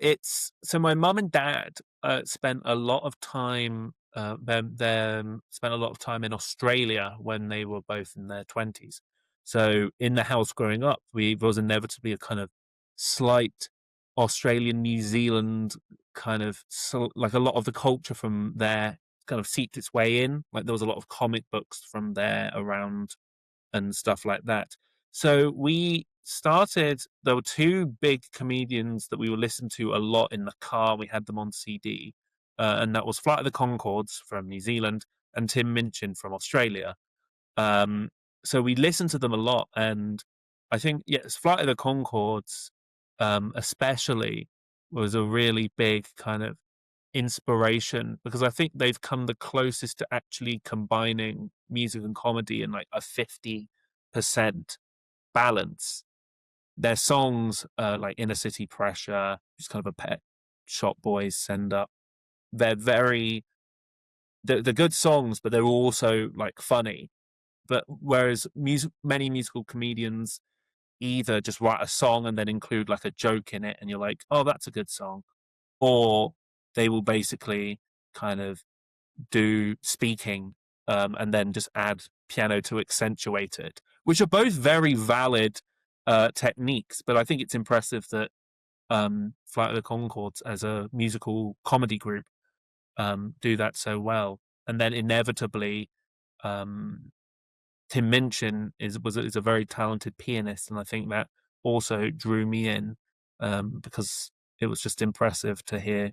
it's so my mum and dad spent a lot of time. Them spent a lot of time in Australia when they were both in their 20s. So in the house growing up, we there was inevitably a kind of slight Australian, New Zealand kind of like a lot of the culture from there kind of seeped its way in. Like there was a lot of comic books from there around and stuff like that. So we started, there were two big comedians that we would listen to a lot in the car. We had them on CD, and that was Flight of the Concords from New Zealand and Tim Minchin from Australia. Um, so we listened to them a lot, and I think yes, Flight of the Concords, especially, was a really big kind of inspiration because I think they've come the closest to actually combining music and comedy in like a 50% balance. Their songs, like Inner City Pressure, just kind of a Pet Shop Boys send up. They're very, they're good songs, but they're also like funny. But whereas many musical comedians either just write a song and then include like a joke in it, and you're like, oh, that's a good song, or they will basically kind of do speaking and then just add piano to accentuate it, which are both very valid techniques. But I think it's impressive that Flight of the Conchords, as a musical comedy group, do that so well. And then inevitably, um, Tim Minchin is a very talented pianist, and I think that also drew me in because it was just impressive to hear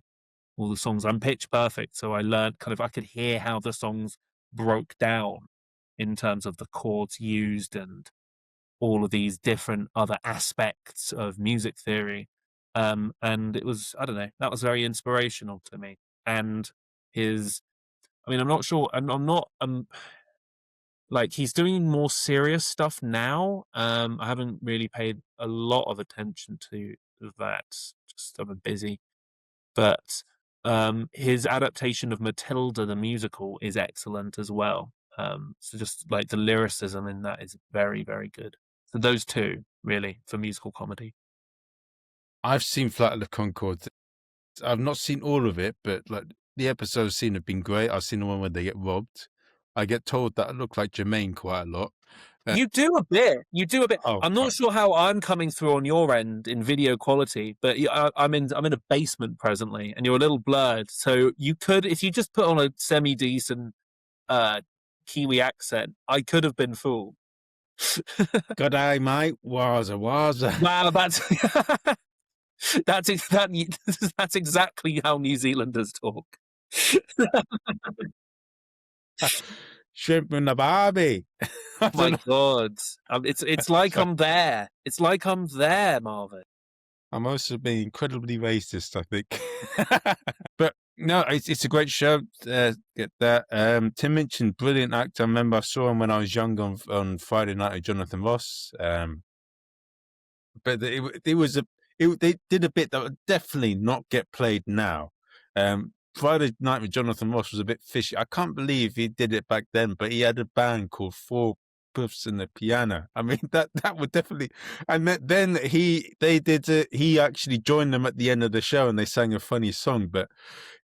all the songs. I'm pitch perfect, so I learned kind of I could hear how the songs broke down in terms of the chords used and all of these different other aspects of music theory. And it was, I don't know, that was very inspirational to me. And his, I mean, I'm not sure, I'm not, like he's doing more serious stuff now. I haven't really paid a lot of attention to that. Just I've been busy. But his adaptation of Matilda the musical is excellent as well. So just like the lyricism in that is very, very good. So those two really for musical comedy. I've seen Flight of the Concords. I've not seen all of it, but like the episodes I've seen have been great. I've seen the one where they get robbed. I get told that I look like Jermaine quite a lot. You do a bit. You do a bit. Oh, I'm not sure how I'm coming through on your end in video quality, but I'm in a basement presently, and you're a little blurred. So you could, if you just put on a semi decent Kiwi accent, I could have been fooled. good day, mate. Waza, waza. Wow, that's exactly how New Zealanders talk. Shrimp in the barbie. I don't My know. God, it's like Sorry. I'm there. It's like I'm there, Marvin. I'm also being incredibly racist, I think. But no, it's a great show. Get that. Tim Minchin, brilliant actor. I remember I saw him when I was young on Friday Night with Jonathan Ross. But they did a bit that would definitely not get played now. Friday Night with Jonathan Ross was a bit fishy. I can't believe he did it back then, but he had a band called Four Puffs and the Piano. I mean, that would definitely. And then he actually joined them at the end of the show, and they sang a funny song. But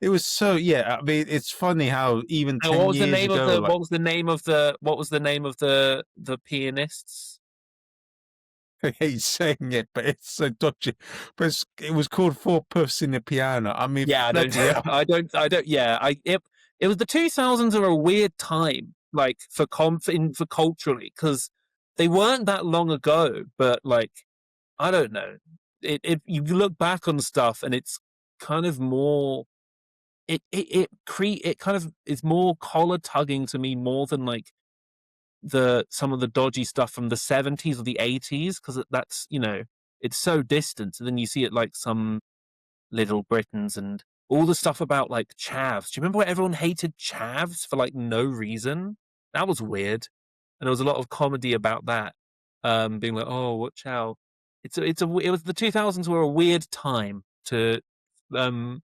it was so, yeah. I mean, it's funny how even And what 10 was the years name of ago, the like, pianists? I hate saying it, but it's so dodgy. But it was called Four Puffs in the Piano. I mean, Yeah, bloody hell. I don't. Yeah, it was the 2000s are a weird time, like for culturally, because they weren't that long ago. But like, I don't know. It you look back on stuff and it's kind of more. It kind of is more collar tugging to me more than like the some of the dodgy stuff from the 70s or the 80s because that's it's so distant. And then you see it like some Little Britons and all the stuff about like chavs. Do you remember where everyone hated chavs for like no reason? That was weird. And there was a lot of comedy about that. Being like, oh, what chow? It was the 2000s were a weird time to um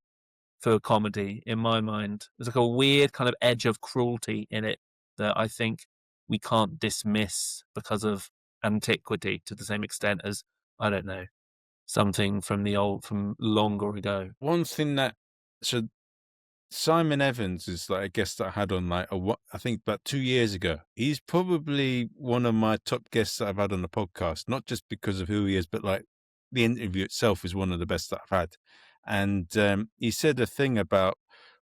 for comedy in my mind. There's like a weird kind of edge of cruelty in it that I think we can't dismiss because of antiquity to the same extent as I don't know. something from longer ago. One thing that so Simon Evans is like a guest that I had on I think about 2 years ago. He's probably one of my top guests that I've had on the podcast, not just because of who he is, but like the interview itself is one of the best that I've had. And he said a thing about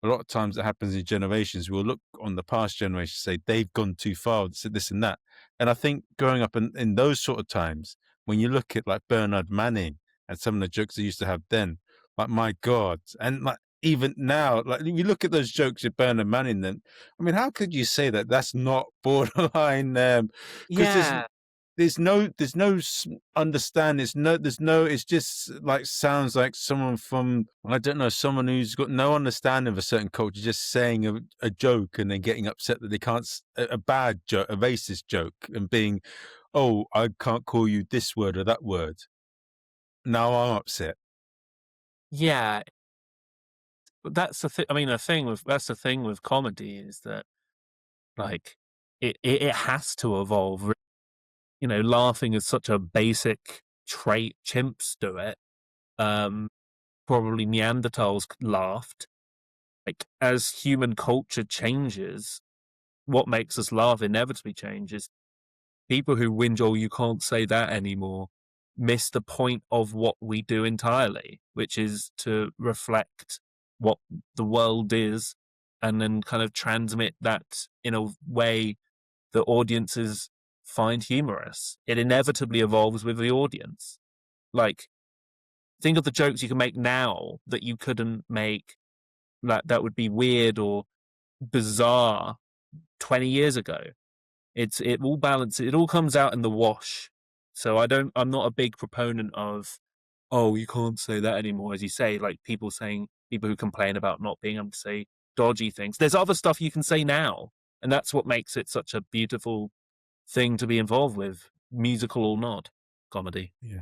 a lot of times that happens in generations. We'll look on the past generation, say they've gone too far, said this and that. And I think growing up in those sort of times, when you look at like Bernard Manning and some of the jokes they used to have then, like my God, and like even now, like if you look at those jokes at Bernard Manning, then I mean, how could you say that that's not borderline? Because Yeah. there's no understand. There's no. It's just like sounds like someone from I don't know, someone who's got no understanding of a certain culture, just saying a joke and then getting upset that they can't a bad joke, a racist joke, and being, oh, I can't call you this word or that word. Now I'm upset. Yeah. That's the thing. I mean, that's the thing with comedy is that like it has to evolve. You know, laughing is such a basic trait. Chimps do it. Probably Neanderthals laughed. Like as human culture changes, what makes us laugh inevitably changes. People who whinge, "Oh, you can't say that anymore," miss the point of what we do entirely, which is to reflect what the world is and then kind of transmit that in a way that audiences find humorous. It inevitably evolves with the audience. Like, think of the jokes you can make now that you couldn't make, that would be weird or bizarre 20 years ago. It all balances. It all comes out in the wash. So I'm not a big proponent of, oh, you can't say that anymore, as you say, like people who complain about not being able to say dodgy things. There's other stuff you can say now, and that's what makes it such a beautiful thing to be involved with, musical or not, comedy. Yeah.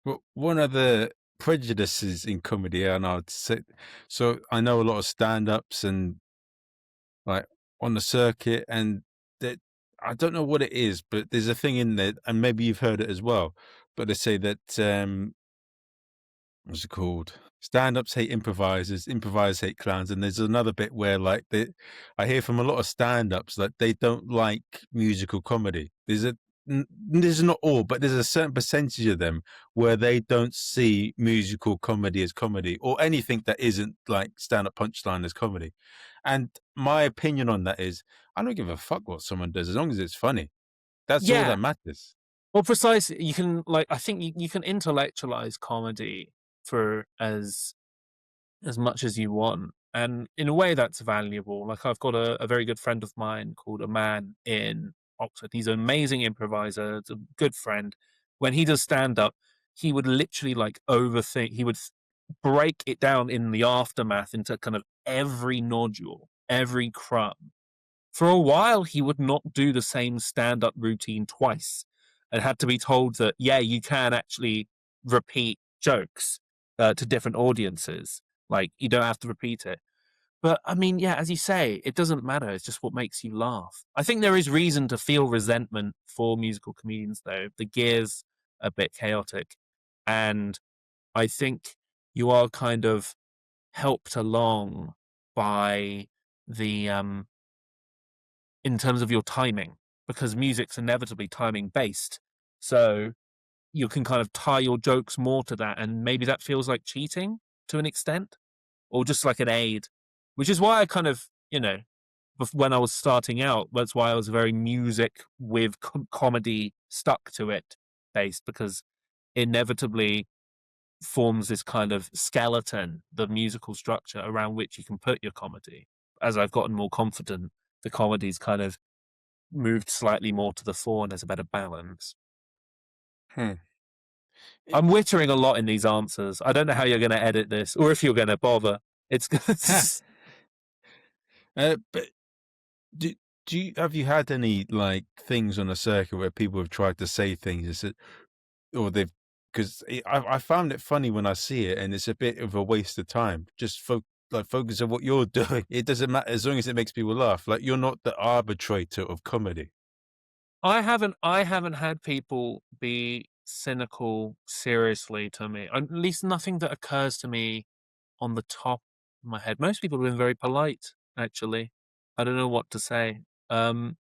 Well, one of the prejudices in comedy, and I'd say, so I know a lot of stand-ups and like on the circuit, and that I don't know what it is, but there's a thing in there, and maybe you've heard it as well. But they say that what's it called? Stand-ups hate improvisers, improvisers hate clowns, and there's another bit where I hear from a lot of stand-ups that they don't like musical comedy. This is not all, but there's a certain percentage of them where they don't see musical comedy as comedy or anything that isn't like stand-up punchline as comedy. And my opinion on that is, I don't give a fuck what someone does as long as it's funny. That's all Yeah. that matters. Well, precisely. You can I think you can intellectualize comedy for as much as you want. And in a way, that's valuable. Like, I've got a very good friend of mine called a man in Oxford. He's an amazing improviser. It's a good friend. When he does stand up, he would literally like overthink. He would break it down in the aftermath into kind of every nodule, every crumb. For a while, he would not do the same stand up routine twice and had to be told that, yeah, you can actually repeat jokes to different audiences. Like, you don't have to repeat it. But I mean, yeah, as you say, it doesn't matter. It's just what makes you laugh. I think there is reason to feel resentment for musical comedians, though. The gear's a bit chaotic. And I think you are kind of helped along by the in terms of your timing, because music's inevitably timing based. So you can kind of tie your jokes more to that, and maybe that feels like cheating to an extent, or just like an aid, which is why I kind of, when I was starting out, that's why I was very music with comedy stuck to it based, because inevitably forms this kind of skeleton, the musical structure around which you can put your comedy. As I've gotten more confident, the comedy's kind of moved slightly more to the fore and there's a better balance. Hmm. I'm wittering a lot in these answers. I don't know how you're going to edit this or if you're going to bother. It's But do have you had any like things on a circuit where people have tried to say things and said, or they've because I found it funny when I see it, and it's a bit of a waste of time. Just focus on what you're doing. It doesn't matter as long as it makes people laugh. Like you're not the arbitrator of comedy. I haven't had people be cynical seriously to me. At least nothing that occurs to me on the top of my head. Most people have been very polite, actually. I don't know what to say. I'm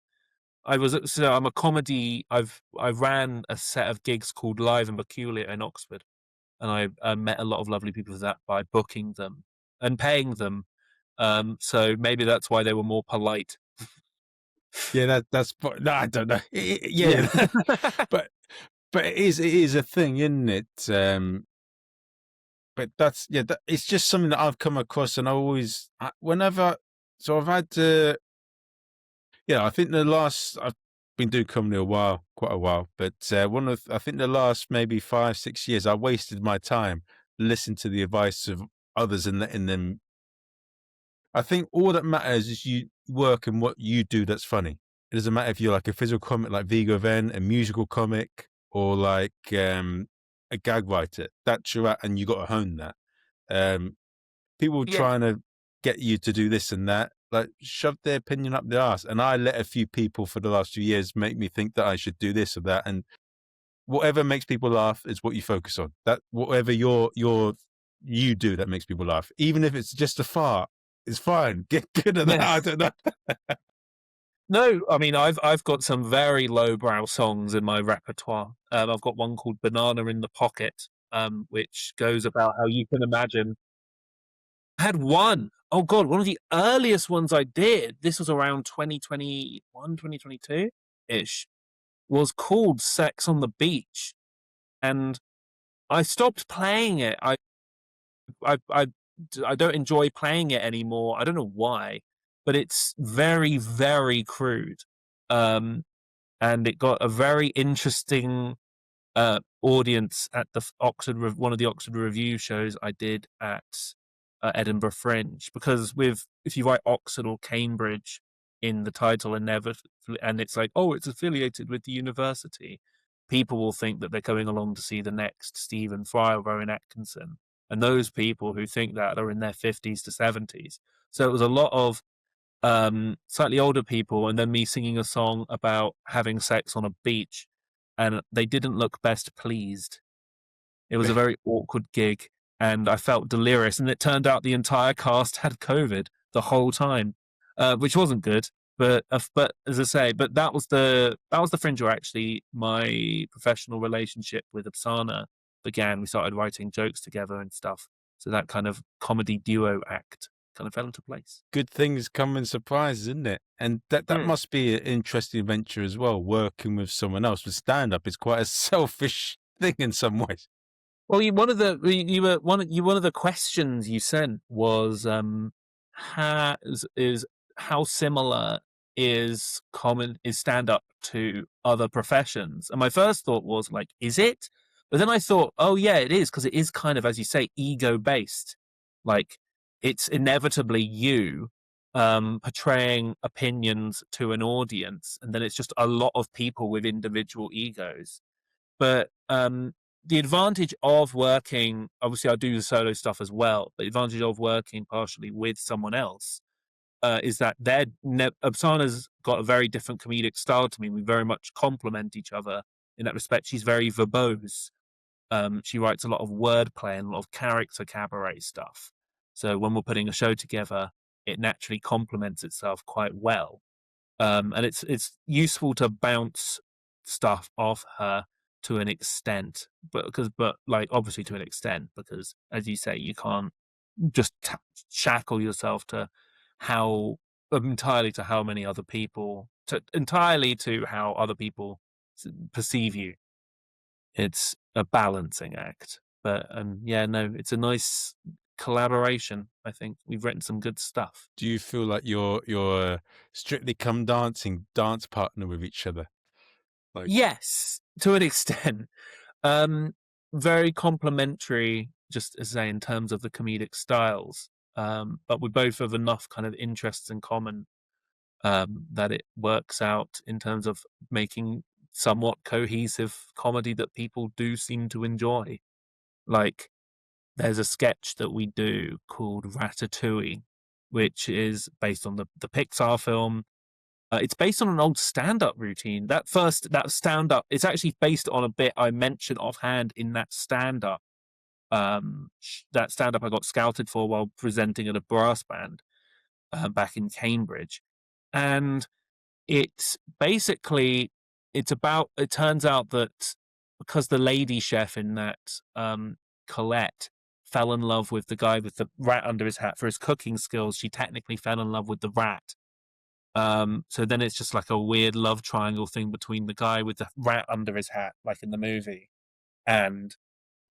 a comedy. I ran a set of gigs called Live and Peculiar in Oxford, and I met a lot of lovely people for that by booking them and paying them. So maybe that's why they were more polite. Yeah, no, I don't know. Yeah. Yeah, but it is a thing, isn't it? But that's it's just something that I've come across, and whenever, so I've had I think I've been doing comedy a while, quite a while, but I think the last maybe 5-6 years, I wasted my time listening to the advice of others and letting them. I think all that matters is you work and what you do that's funny. It doesn't matter if you're like a physical comic like Vigo Venn, a musical comic, or like a gag writer. That's your and you got to hone that. People Yeah. trying to get you to do this and that, like shove their opinion up their ass. And I let a few people for the last few years make me think that I should do this or that. And whatever makes people laugh is what you focus on. That whatever you do that makes people laugh, even if it's just a fart, it's fine. Get good at that. Yeah. I don't know. No, I mean I've got some very lowbrow songs in my repertoire. I've got one called "Banana in the Pocket," which goes about how you can imagine. I had one. Oh God, one of the earliest ones I did. This was around 2021, 2022 ish. Was called "Sex on the Beach," and I stopped playing it. I I I don't enjoy playing it anymore. I don't know why, but it's very, very crude. Um, and it got a very interesting audience at the one of the Oxford Review shows I did at Edinburgh Fringe. Because if you write Oxford or Cambridge in the title, and it's like, oh, it's affiliated with the university, people will think that they're going along to see the next Stephen Fry or Rowan Atkinson, and those people who think that are in their 50s to 70s. So it was a lot of slightly older people, and then me singing a song about having sex on a beach, and they didn't look best pleased. It was a very awkward gig, and I felt delirious. And it turned out the entire cast had COVID the whole time, which wasn't good. But as I say, but that was the fringe where actually my professional relationship with Apsana began. We started writing jokes together and stuff. So that kind of comedy duo act kind of fell into place. Good things come in surprises, isn't it? And that Mm. must be an interesting adventure as well, working with someone else. But stand up is quite a selfish thing in some ways. Well, one of the questions you sent was how similar is stand up to other professions? And my first thought was like, is it? But then I thought, oh yeah, it is, because it is kind of, as you say, ego based. Like it's inevitably you portraying opinions to an audience, and then it's just a lot of people with individual egos. But the advantage of working, obviously, I do the solo stuff as well. But the advantage of working partially with someone else is that Absana's got a very different comedic style to me. We very much complement each other in that respect. She's very verbose. She writes a lot of wordplay and a lot of character cabaret stuff. So when we're putting a show together, it naturally complements itself quite well. And it's useful to bounce stuff off her to an extent, but like obviously to an extent, because as you say, you can't just shackle yourself to how entirely to how many other people to entirely to how other people perceive you. It's a balancing act, but yeah, no, it's a nice collaboration. I think we've written some good stuff. Do you feel like you're a Strictly Come Dancing dance partner with each other? Like, Yes, to an extent. Um, Very complementary, just as I say, in terms of the comedic styles. But we both have enough kind of interests in common that it works out in terms of making somewhat cohesive comedy that people do seem to enjoy. Like, there's a sketch that we do called Ratatouille, which is based on the Pixar film. It's based on an old stand-up routine. That stand-up, it's actually based on a bit I mentioned offhand in that stand-up. That stand-up I got scouted for while presenting at a brass band back in Cambridge, and it's basically it turns out that because the lady chef in that, Colette, fell in love with the guy with the rat under his hat for his cooking skills, she technically fell in love with the rat. So then it's just like a weird love triangle thing between the guy with the rat under his hat, like in the movie, and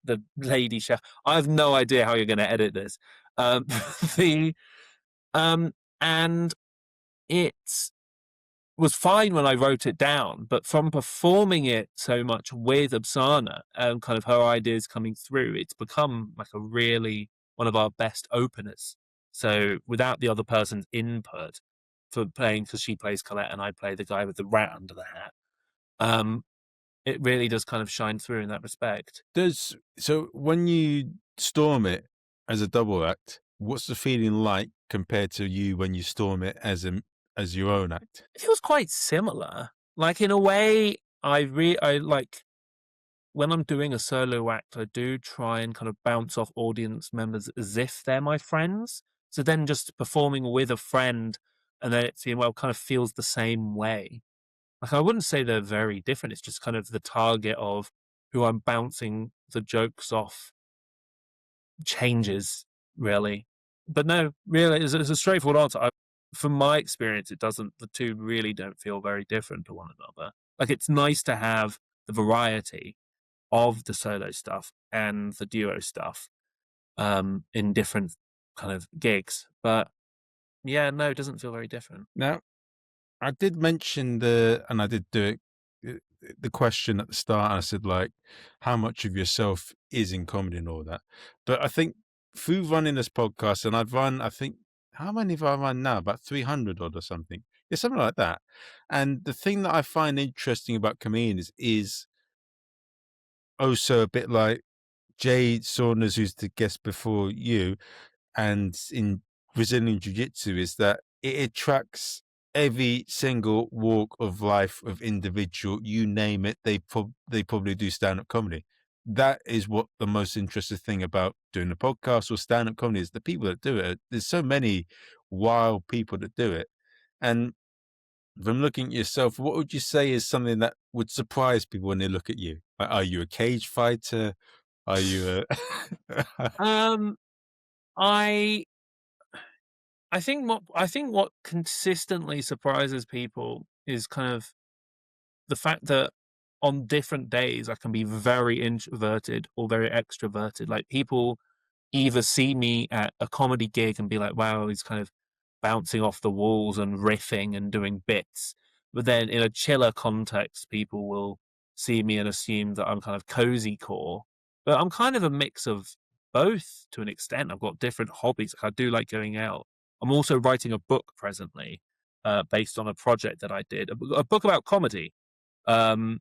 the lady chef. I have no idea how you're gonna edit this. The and it was fine when I wrote it down, but from performing it so much with Absana and kind of her ideas coming through, it's become like a really one of our best openers. So without the other person's input for playing, because she plays Colette and I play the guy with the rat under the hat, it really does kind of shine through in that respect. So when you storm it as a double act, what's the feeling like compared to you when you storm it as your own act? It feels quite similar. Like in a way, I like when I'm doing a solo act, I do try and kind of bounce off audience members as if they're my friends. So then just performing with a friend and then it's, well, kind of feels the same way. Like I wouldn't say they're very different. It's just kind of the target of who I'm bouncing the jokes off changes, really. But no, really, it's a straightforward answer. From my experience, it doesn't. The two really don't feel very different to one another. Like it's nice to have the variety of the solo stuff and the duo stuff in different kind of gigs. But yeah, no, it doesn't feel very different. Now, I did mention and I did do it, the question at the start. I said, like, how much of yourself is in comedy and all that. But I think through running this podcast, and I think, how many have I run now? About 300 odd or something. Yeah, something like that. And the thing that I find interesting about comedians is also a bit like Jay Saunders, who's the guest before you, and in Brazilian Jiu-Jitsu, is that it attracts every single walk of life of individual. You name it, they probably do stand-up comedy. That is what the most interesting thing about doing a podcast or stand-up comedy is, the people that do it. There's so many wild people that do it. And from looking at yourself, what would you say is something that would surprise people when they look at you? Like, are you a cage fighter? Are you a Um, I I think what consistently surprises people is kind of the fact that on different days I can be very introverted or very extroverted. Like people either see me at a comedy gig and be like, wow, he's kind of bouncing off the walls and riffing and doing bits. But then in a chiller context, people will see me and assume that I'm kind of cozy core. But I'm kind of a mix of both to an extent. I've got different hobbies. Like I do like going out. I'm also writing a book presently, based on a project that I did, a book about comedy. Um,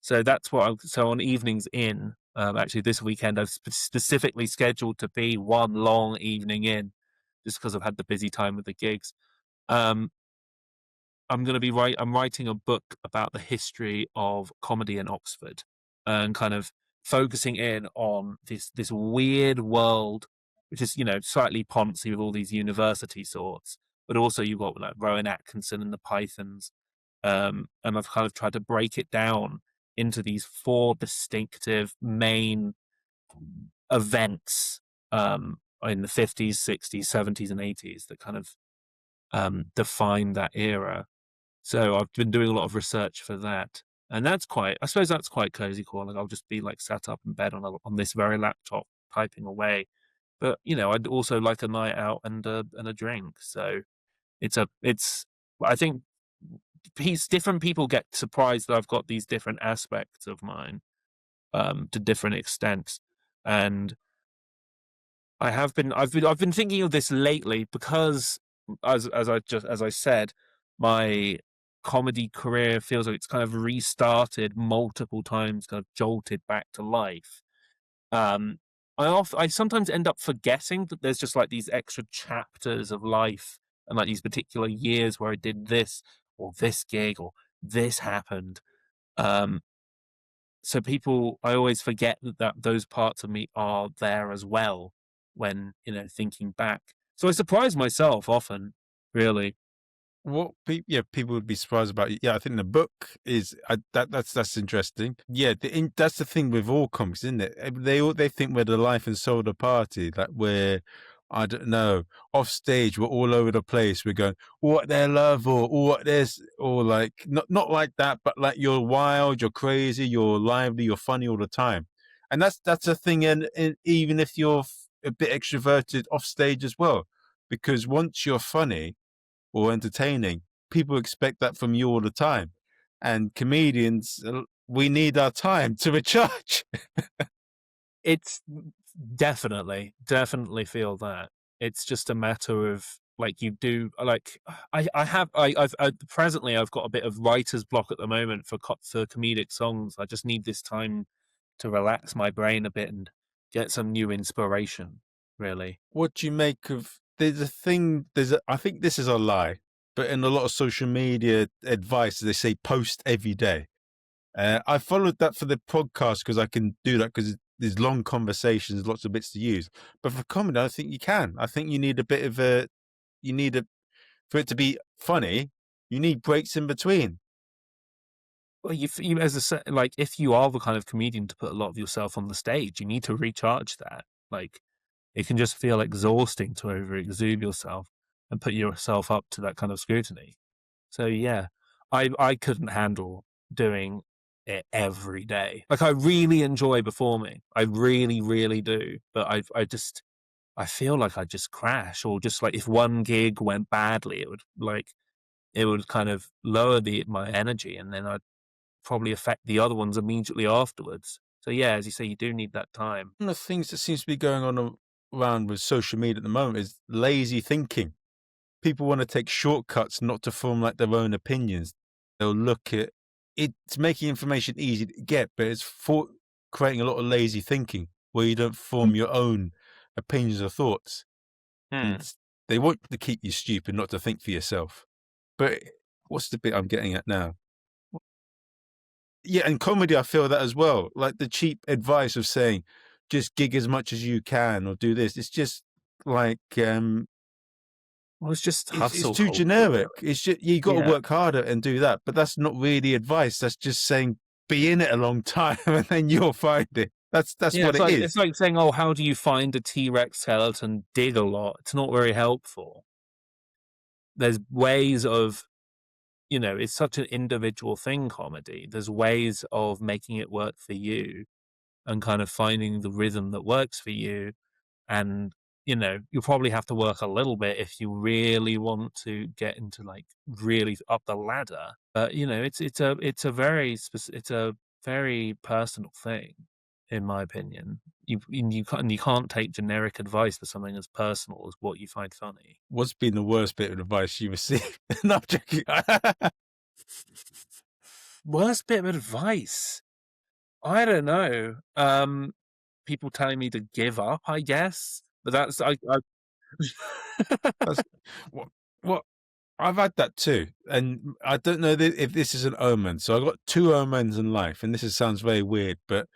so that's what so on evenings in, actually this weekend, I've specifically scheduled to be one long evening in, just because I've had the busy time with the gigs. Um, I'm writing a book about the history of comedy in Oxford and kind of focusing in on this weird world, which is, slightly poncy with all these university sorts, but also you've got like Rowan Atkinson and the Pythons. And I've kind of tried to break it down into these four distinctive main events in the 50s, 60s, 70s, and 80s that kind of define that era. So I've been doing a lot of research for that. And I suppose that's quite cozy cool. Like I'll just be like sat up in bed on this very laptop typing away. But I'd also like a night out and a drink. So it's I think different people get surprised that I've got these different aspects of mine to different extents. And I've been thinking of this lately because as I said, my comedy career feels like it's kind of restarted multiple times, kind of jolted back to life. Um, I sometimes end up forgetting that there's just like these extra chapters of life and like these particular years where I did this or this gig or this happened. Um, so I always forget that those parts of me are there as well when, thinking back. So I surprise myself often, really. What people would be surprised about. Yeah, I think the book is that's interesting. Yeah, that's the thing with all comics, isn't it? They think we're the life and soul of the party, that we're, I don't know, off stage, we're all over the place. We're going, what their love, or what this, or like not like that, but like you're wild, you're crazy, you're lively, you're funny all the time, and that's a thing. And even if you're a bit extroverted off stage as well, because once you're funny or entertaining, people expect that from you all the time. And comedians, we need our time to recharge. It's definitely feel that. It's just a matter of like you do like presently I've got a bit of writer's block at the moment for comedic songs. I just need this time to relax my brain a bit and get some new inspiration, really. What do you make of? There's a thing. I think this is a lie, but in a lot of social media advice, they say post every day. I followed that for the podcast because I can do that because there's long conversations, lots of bits to use. But for comedy, I don't think you can. I think you need a bit of for it to be funny, you need breaks in between. Well, as I said, like if you are the kind of comedian to put a lot of yourself on the stage, you need to recharge that. Like it can just feel exhausting to over exude yourself and put yourself up to that kind of scrutiny. So yeah, I couldn't handle doing it every day. Like I really enjoy performing. I really, really do. But I feel like I just crash, or just like if one gig went badly, it would kind of lower my energy, and then I'd probably affect the other ones immediately afterwards. So yeah, as you say, you do need that time. One of the things that seems to be going on around with social media at the moment is lazy thinking. People want to take shortcuts, not to form like their own opinions. They'll look at it's making information easy to get, but it's for creating a lot of lazy thinking where you don't form your own opinions or thoughts. Hmm. And they want to keep you stupid, not to think for yourself. But what's the bit I'm getting at now? Yeah, and comedy, I feel that as well. Like the cheap advice of saying, just gig as much as you can or do this. It's just like Well, it's just it's hustle too culture, generic. really. It's just you got to Yeah. work harder and do that. But that's not really advice. That's just saying be in it a long time and then you'll find it. That's Yeah, what it it's is. like saying, "Oh, how do you find a T-Rex skeleton? Dig a lot." It's not very helpful. There's ways of, it's such an individual thing, comedy. There's ways of making it work for you and kind of finding the rhythm that works for you. And, you'll probably have to work a little bit if you really want to get into like really up the ladder. But, it's a very personal thing, in my opinion. You can't take generic advice for something as personal as what you find funny. What's been the worst bit of advice you received? No, I'm joking. Worst bit of advice? I don't know. People telling me to give up, I guess. But that's I That's what what I've had that too, and I don't know if this is an omen. So I got two omens in life, and sounds very weird, but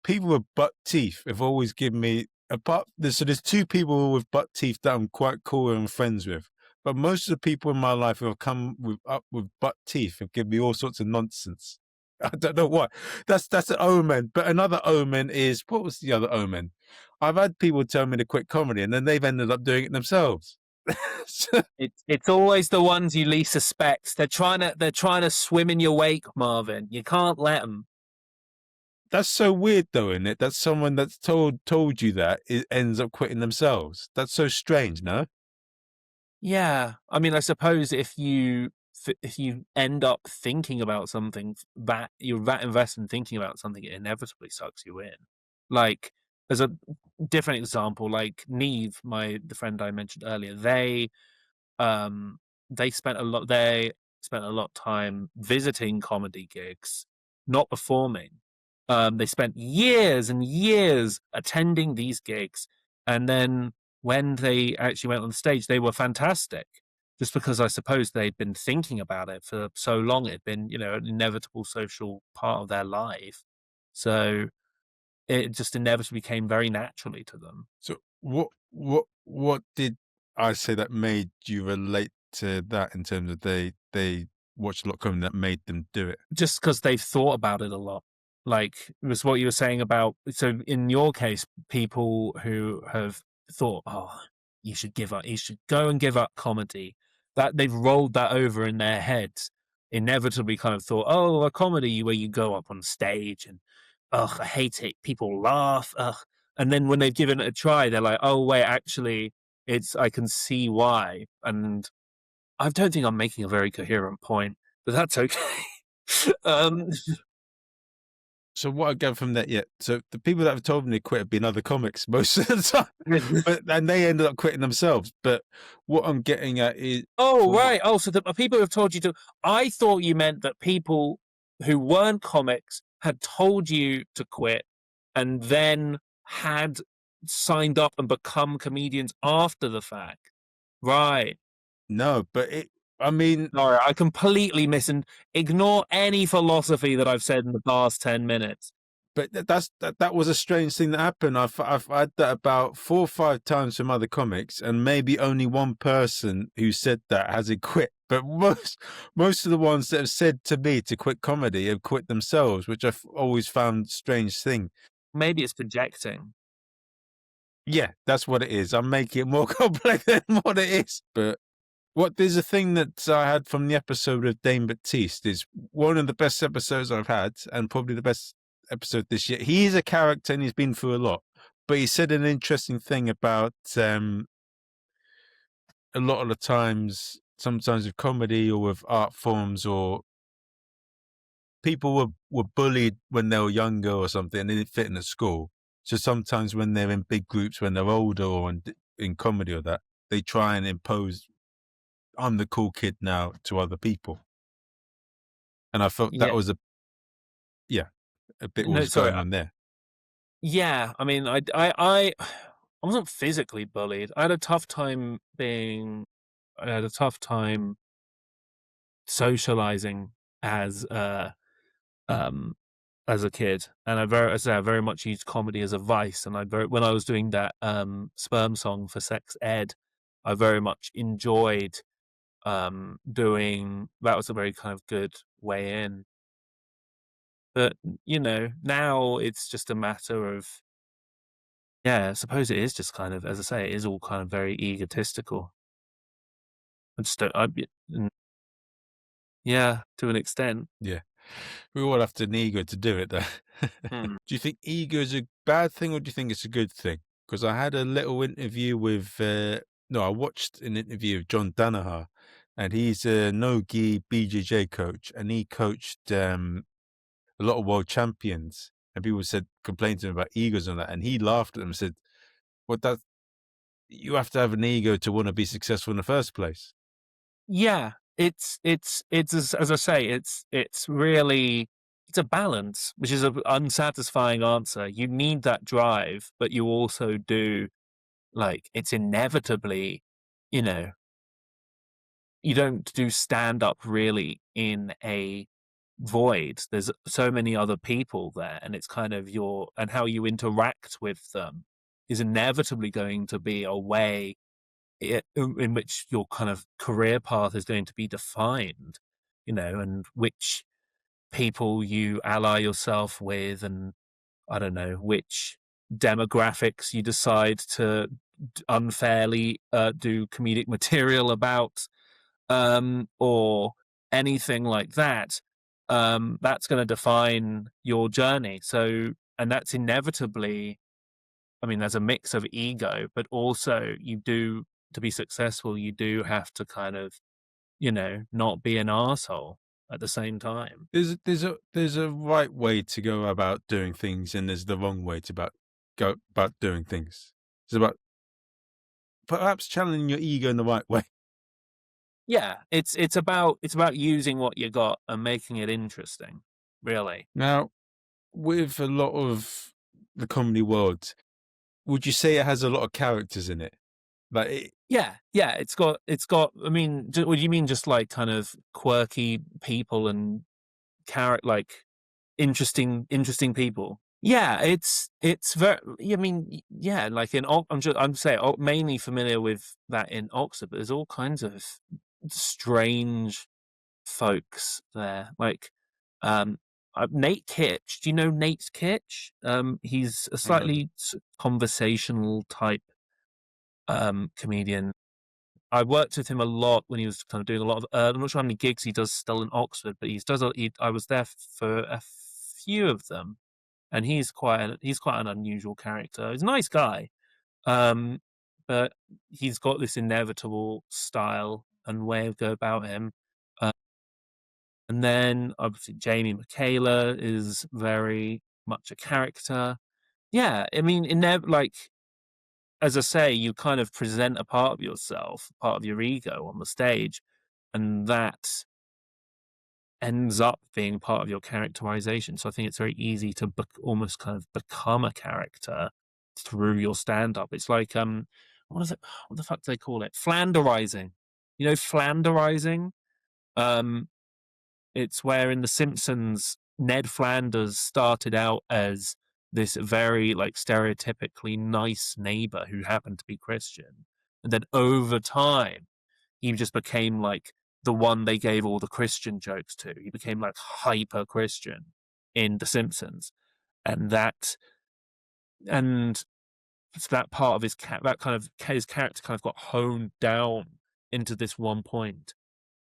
people with butt teeth have always given me there's two people with butt teeth that I'm quite cool and friends with, but most of the people in my life who have come up with butt teeth have given me all sorts of nonsense. I don't know what. That's an omen. But another omen is, what was the other omen? I've had people tell me to quit comedy, and then they've ended up doing it themselves. So, it's always the ones you least suspect. They're trying to swim in your wake, Marvin. You can't let them. that's so weird, though, isn't it? That someone that's told you that it ends up quitting themselves. That's so strange, no? Yeah, I mean, I suppose if you end up thinking about something that you're that invested in thinking about something, it inevitably sucks you in. Like, as a different example, like Neve, the friend I mentioned earlier, um they spent a lot of time visiting comedy gigs, not performing. They spent years and years attending these gigs, and then when they actually went on stage, they were fantastic. just because I suppose they'd been thinking about it for so long. It'd been, an inevitable social part of their life. So it just inevitably came very naturally to them. So what did I say that made you relate to that in terms of they watched a lot coming that made them do it? Just because 'cause they've thought about it a lot. Like, it was what you were saying about, so in your case, people who have thought, "Oh, you should give up. You should go and give up comedy." That they've rolled that over in their heads, inevitably kind of thought, "Oh, a comedy where you go up on stage and, ugh, I hate it. People laugh, ugh." And then when they've given it a try, they're like, "Oh, wait, actually, I can see why." And I don't think I'm making a very coherent point, but that's okay. Um, So what I get from that, yeah. So the people that have told me they quit have been other comics most of the time, and they ended up quitting themselves. But what I'm getting at is, oh, from what, right. Oh, so the people who have told you to. I thought you meant that people who weren't comics had told you to quit and then had signed up and become comedians after the fact. Right. no, but I mean, Sorry, I completely ignore any philosophy that I've said in the past 10 minutes. but that was a strange thing that happened. I've had that about 4 or 5 times from other comics, and maybe only one person who said that hasn't quit. But most of the ones that have said to me to quit comedy have quit themselves, which I've always found strange thing. Maybe it's projecting. Yeah, that's what it is. I'm making it more complex than what it is. But there's a thing that I had from the episode of Dame Baptiste is one of the best episodes I've had, and probably the best episode this year. He's a character and he's been through a lot, but he said an interesting thing about a lot of the times, sometimes with comedy or with art forms, or people were bullied when they were younger or something and they didn't fit in at school. So sometimes when they're in big groups, when they're older or in comedy or that, they try and impose, I'm the cool kid now, to other people. And I felt that Yeah. was yeah, a bit what No, was sorry. going on there. Yeah, I mean, I wasn't physically bullied. I had a tough time socializing as um as a kid, and as I say, I very much used comedy as a vice. And when I was doing that sperm song for sex ed, I very much enjoyed doing that. Was a very kind of good way in. But now it's just a matter of, yeah, I suppose it is just kind of, as I say, it is all kind of very egotistical. I just don't. Yeah, to an extent. Yeah. We all have an ego to do it, though. Hmm. Do you think ego is a bad thing or do you think it's a good thing? Because I had a little interview with, no, I watched an interview of John Danaher, and he's a no-gi BJJ coach, and he coached a lot of world champions. And people complained to him about egos and that, and he laughed at them and said, "Well, you have to have an ego to want to be successful in the first place." Yeah, it's as I say, it's really it's a balance, which is an unsatisfying answer. You need that drive, but you also do, like, it's inevitably, you know, you don't do stand up really in a void. There's so many other people there, and it's kind of and how you interact with them is inevitably going to be a way in which your kind of career path is going to be defined, and which people you ally yourself with, and I don't know, which demographics you decide to unfairly do comedic material about, or anything like that. That's going to define your journey. So, and that's inevitably, I mean, there's a mix of ego, but also to be successful, you do have to kind of, not be an asshole at the same time. There's a right way to go about doing things, and there's the wrong way to go about doing things. It's about perhaps channeling your ego in the right way. Yeah, it's about using what you got and making it interesting, really. Now, with a lot of the comedy world, would you say it has a lot of characters in it? Like Yeah, yeah, it's got. I mean, what do you mean? Just like kind of quirky people and like interesting people. Yeah, it's very. I mean, yeah, like in I'm saying mainly familiar with that in Oxford, but there's all kinds of strange folks there. Like, um, Nate Kitch. Do you know Nate Kitch? He's a Mm. slightly conversational type comedian. I worked with him a lot when he was kind of doing a lot of. I'm not sure how many gigs he does still in Oxford, but he's does. I was there for a few of them, and he's quite an unusual character. He's a nice guy, um, but he's got this inevitable style and way of go about him. Uh, and then obviously Jamie Michaela is very much a character. Yeah, I mean, like as I say, you kind of present a part of yourself, part of your ego on the stage, and that ends up being part of your characterization. So I think it's very easy to almost kind of become a character through your stand up. It's like what is it? What the fuck do they call it? Flanderizing. You know, flanderizing. Um, it's where in The Simpsons, Ned Flanders started out as this very like stereotypically nice neighbor who happened to be Christian, and then over time he just became like the one they gave all the Christian jokes to. He became like hyper Christian in The Simpsons, and and that part of that kind of his character kind of got honed down into this one point.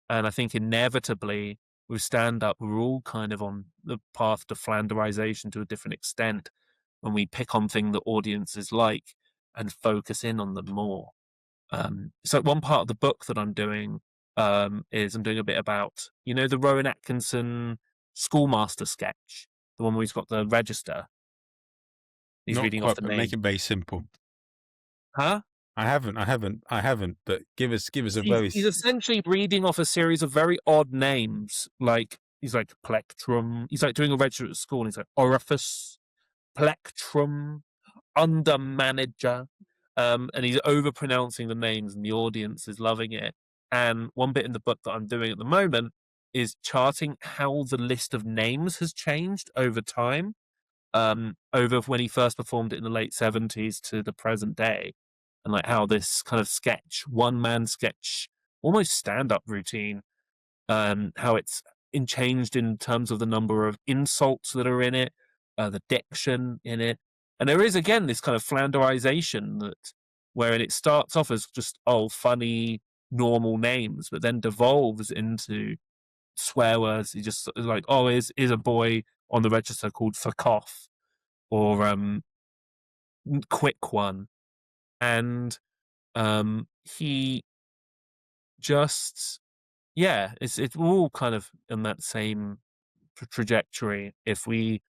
And I think inevitably with stand up, we're all kind of on the path to flanderization to a different extent when we pick on things that audiences like and focus in on them more. So one part of the book that I'm doing is I'm doing a bit about, you know, the Rowan Atkinson schoolmaster sketch, the one where he's got the register. He's Not reading off quite, the but make name. it very simple. Huh? I haven't. But give us a very He's essentially reading off a series of very odd names. Like he's like plectrum. He's like doing a register at school. And he's like orifice, plectrum, under manager, and he's over pronouncing the names, and the audience is loving it. And one bit in the book that I'm doing at the moment is charting how the list of names has changed over time, over when he first performed it in the late '70s to the present day, and like how this kind of one man sketch, almost stand up routine, how it's changed in terms of the number of insults that are in it, the diction in it, and there is again this kind of flanderization that wherein it starts off as just funny normal names, but then devolves into swear words. He just is like, is a boy on the register called Fuck or Quick One, and he just it's all kind of in that same trajectory. If we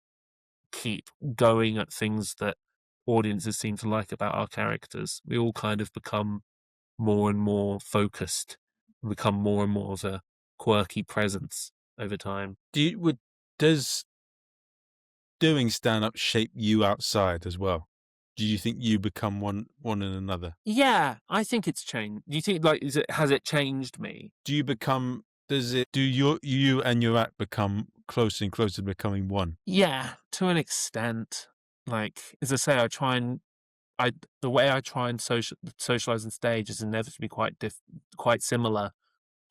keep going at things that audiences seem to like about our characters, we all kind of become more and more focused, become more and more of a quirky presence over time. does doing stand up shape you outside as well? Do you think you become one and another? Yeah, I think it's changed. Do you think like has it changed me? Do you become does it do you and your act become closer and closer to becoming one? Yeah, to an extent. Like as I say, I the way I try and socialize on stage is inevitably quite similar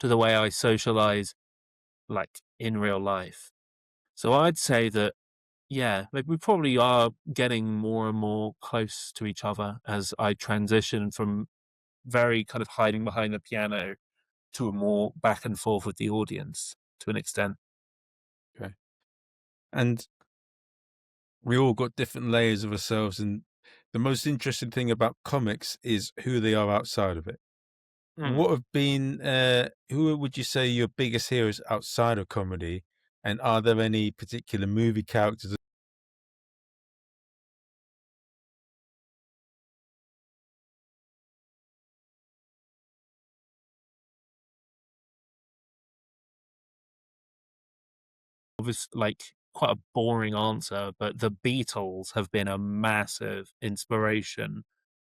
to the way I socialize like in real life. So I'd say that yeah, like we probably are getting more and more close to each other as I transition from very kind of hiding behind the piano to a more back and forth with the audience to an extent. Okay. And we all got different layers of ourselves, and the most interesting thing about comics is who they are outside of it. Hmm. What have been who would you say your biggest heroes outside of comedy, and are there any particular movie characters? Obviously, like quite a boring answer, but the Beatles have been a massive inspiration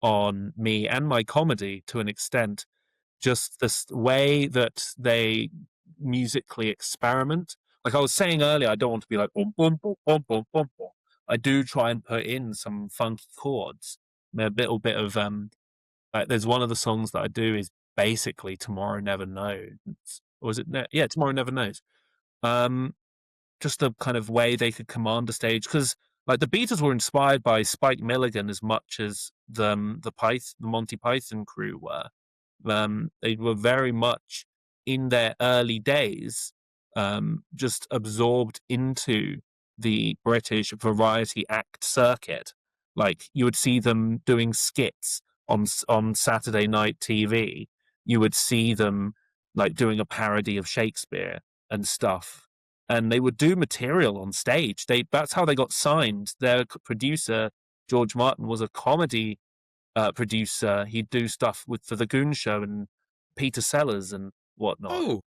on me and my comedy to an extent. Just this way that they musically experiment. Like I was saying earlier, I don't want to be like boom, boom, boom, boom, boom, boom, boom. I do try and put in some funky chords, a little bit of like there's one of the songs that I do is basically Tomorrow Never Knows. Or is it? Yeah, Tomorrow Never Knows. Um, just the kind of way they could command a stage because like the Beatles were inspired by Spike Milligan as much as the Monty Python crew were. They were very much in their early days just absorbed into the British variety act circuit. Like you would see them doing skits on Saturday night TV. You would see them like doing a parody of Shakespeare and stuff. And they would do material on stage. That's how they got signed. Their producer George Martin was a comedy producer. He'd do stuff for the Goon Show and Peter Sellers and whatnot. Oh,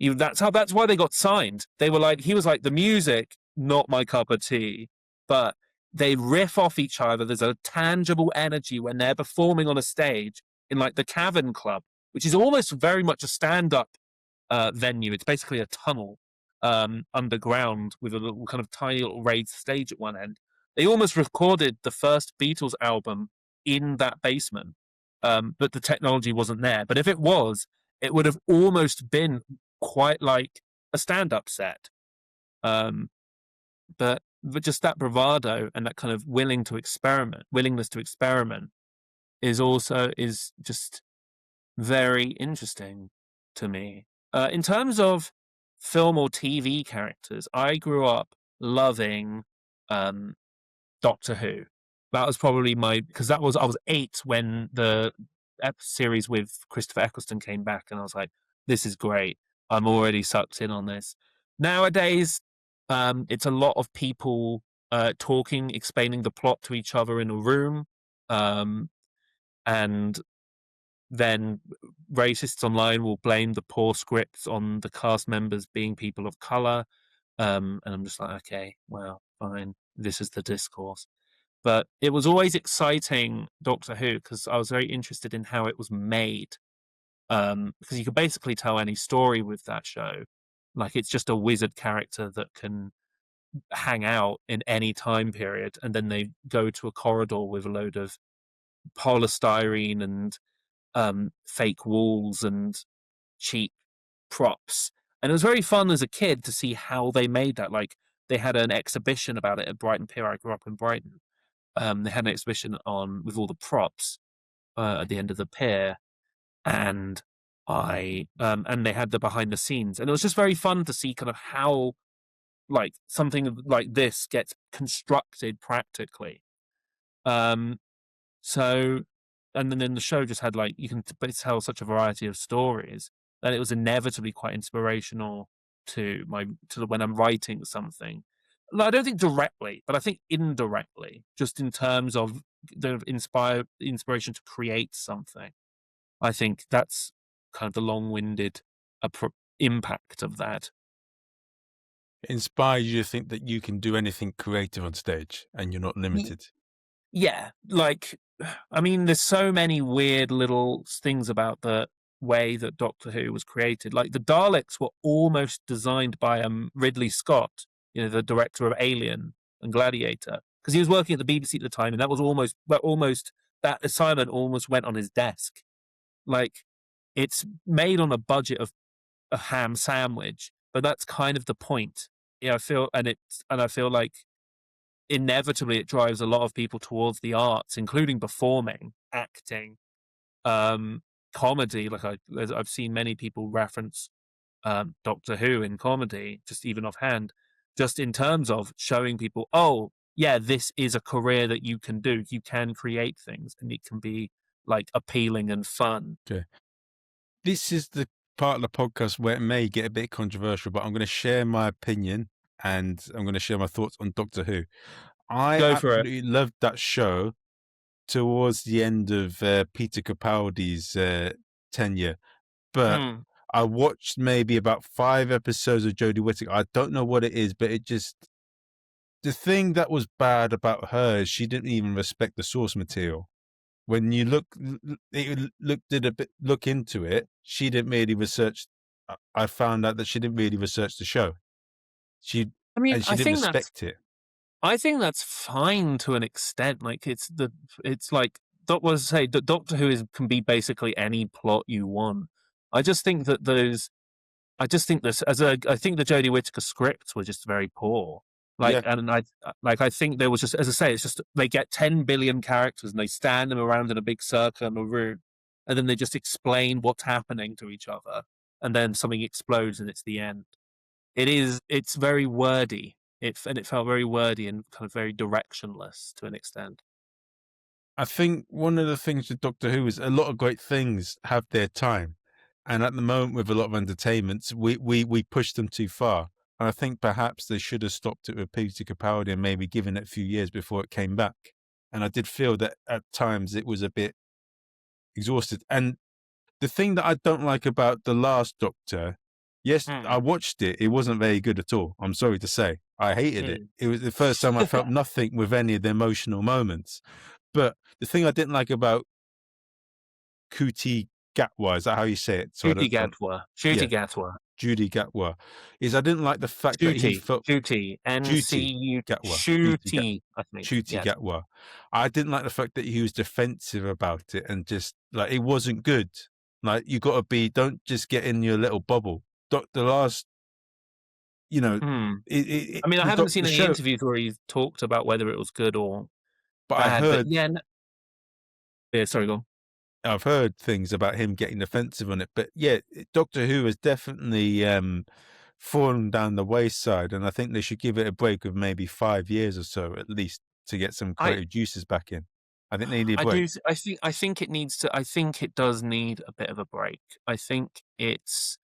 That's why they got signed. They were like, he was like, the music, not my cup of tea, but they riff off each other. There's a tangible energy when they're performing on a stage in like the Cavern Club, which is almost very much a stand-up venue. It's basically a tunnel underground with a little kind of tiny little raised stage at one end. They almost recorded the first Beatles album in that basement, but the technology wasn't there. But if it was, it would have almost been quite like a stand-up set. But just that bravado and that kind of willingness to experiment is just very interesting to me. In terms of film or TV characters, I grew up loving Doctor Who. That was probably because I was 8 when the series with Christopher Eccleston came back, and I was like, this is great. I'm already sucked in on this. Nowadays, it's a lot of people talking, explaining the plot to each other in a room, and then racists online will blame the poor scripts on the cast members being people of color. And I'm just like, okay, well, fine. This is the discourse. But it was always exciting, Doctor Who, because I was very interested in how it was made. Because you could basically tell any story with that show. Like it's just a wizard character that can hang out in any time period, and then they go to a corridor with a load of polystyrene and fake walls and cheap props. And it was very fun as a kid to see how they made that. Like they had an exhibition about it at Brighton Pier. I grew up in Brighton. They had an exhibition on with all the props at the end of the pier, and and they had the behind the scenes, and it was just very fun to see kind of how like something like this gets constructed practically. So, and then the show just had like you can tell such a variety of stories that it was inevitably quite inspirational to when I'm writing something. I don't think directly, but I think indirectly, just in terms of the inspiration to create something. I think that's kind of the long-winded impact of that. inspire you to think that you can do anything creative on stage and you're not limited. Yeah, like, I mean, there's so many weird little things about the way that Doctor Who was created. Like the Daleks were almost designed by Ridley Scott, the director of Alien and Gladiator, because he was working at the BBC at the time, and that was almost that assignment almost went on his desk. Like, it's made on a budget of a ham sandwich, but that's kind of the point. I feel, and I feel like inevitably it drives a lot of people towards the arts, including performing, acting, comedy. Like I've seen many people reference Doctor Who in comedy, just even offhand, just in terms of showing people, oh yeah, this is a career that you can do. You can create things, and it can be like appealing and fun. Okay. This is the part of the podcast where it may get a bit controversial, but I'm going to share my opinion and I'm going to share my thoughts on Doctor Who. I Go for it. absolutely loved that show towards the end of Peter Capaldi's tenure, but I watched maybe about 5 episodes of Jodie Whittaker. I don't know what it is, but the thing that was bad about her is she didn't even respect the source material. when you look into it, she didn't really research. I found out that she didn't really research the show. She I mean, and she didn't respect it. I think that's fine to an extent. Like it's like was say Doctor Who can be basically any plot you want. I just think that I just think this I think the Jodie Whittaker scripts were just very poor. Like, Yeah, and I think there was just, as I say, it's just they get 10 billion characters and they stand them around in a big circle in a room, and then they just explain what's happening to each other, and then something explodes and it's the end. It's very wordy. It felt very wordy and kind of very directionless to an extent. I think one of the things with Doctor Who is a lot of great things have their time, and at the moment with a lot of entertainments, we push them too far. And I think perhaps they should have stopped it with Peter Capaldi and maybe given it a few years before it came back. And I did feel that at times it was a bit exhausted. And the thing that I don't like about The Last Doctor, yes, I Mm, watched it. It wasn't very good at all. I'm sorry to say. I hated it. mm. It was the first time I felt nothing with any of the emotional moments. But the thing I didn't like about Kuti Gatwa, is that how you say it? So I Ncuti don't, Gatwa. yeah, Ncuti Gatwa. Judy Gatwa, is I didn't like the fact that he felt Ncuti. Judy NCU. Gatwa, Ncuti, I think. Chuti Yes. Gatwa. I didn't like the fact that he was defensive about it and just like it wasn't good. Like you got to be, don't just get in your little bubble. The last, you know, Hmm. I mean, I haven't seen the any show, interviews where he's talked about whether it was good or but bad. But yeah, yeah. Sorry, go on. I've heard things about him getting defensive on it. But yeah, Doctor Who has definitely fallen down the wayside, and I think they should give it a break of maybe 5 years or so at least to get some I creative juices back in. I think they need a I break. do. I think it needs to. I think it does need a bit of a break. I think it's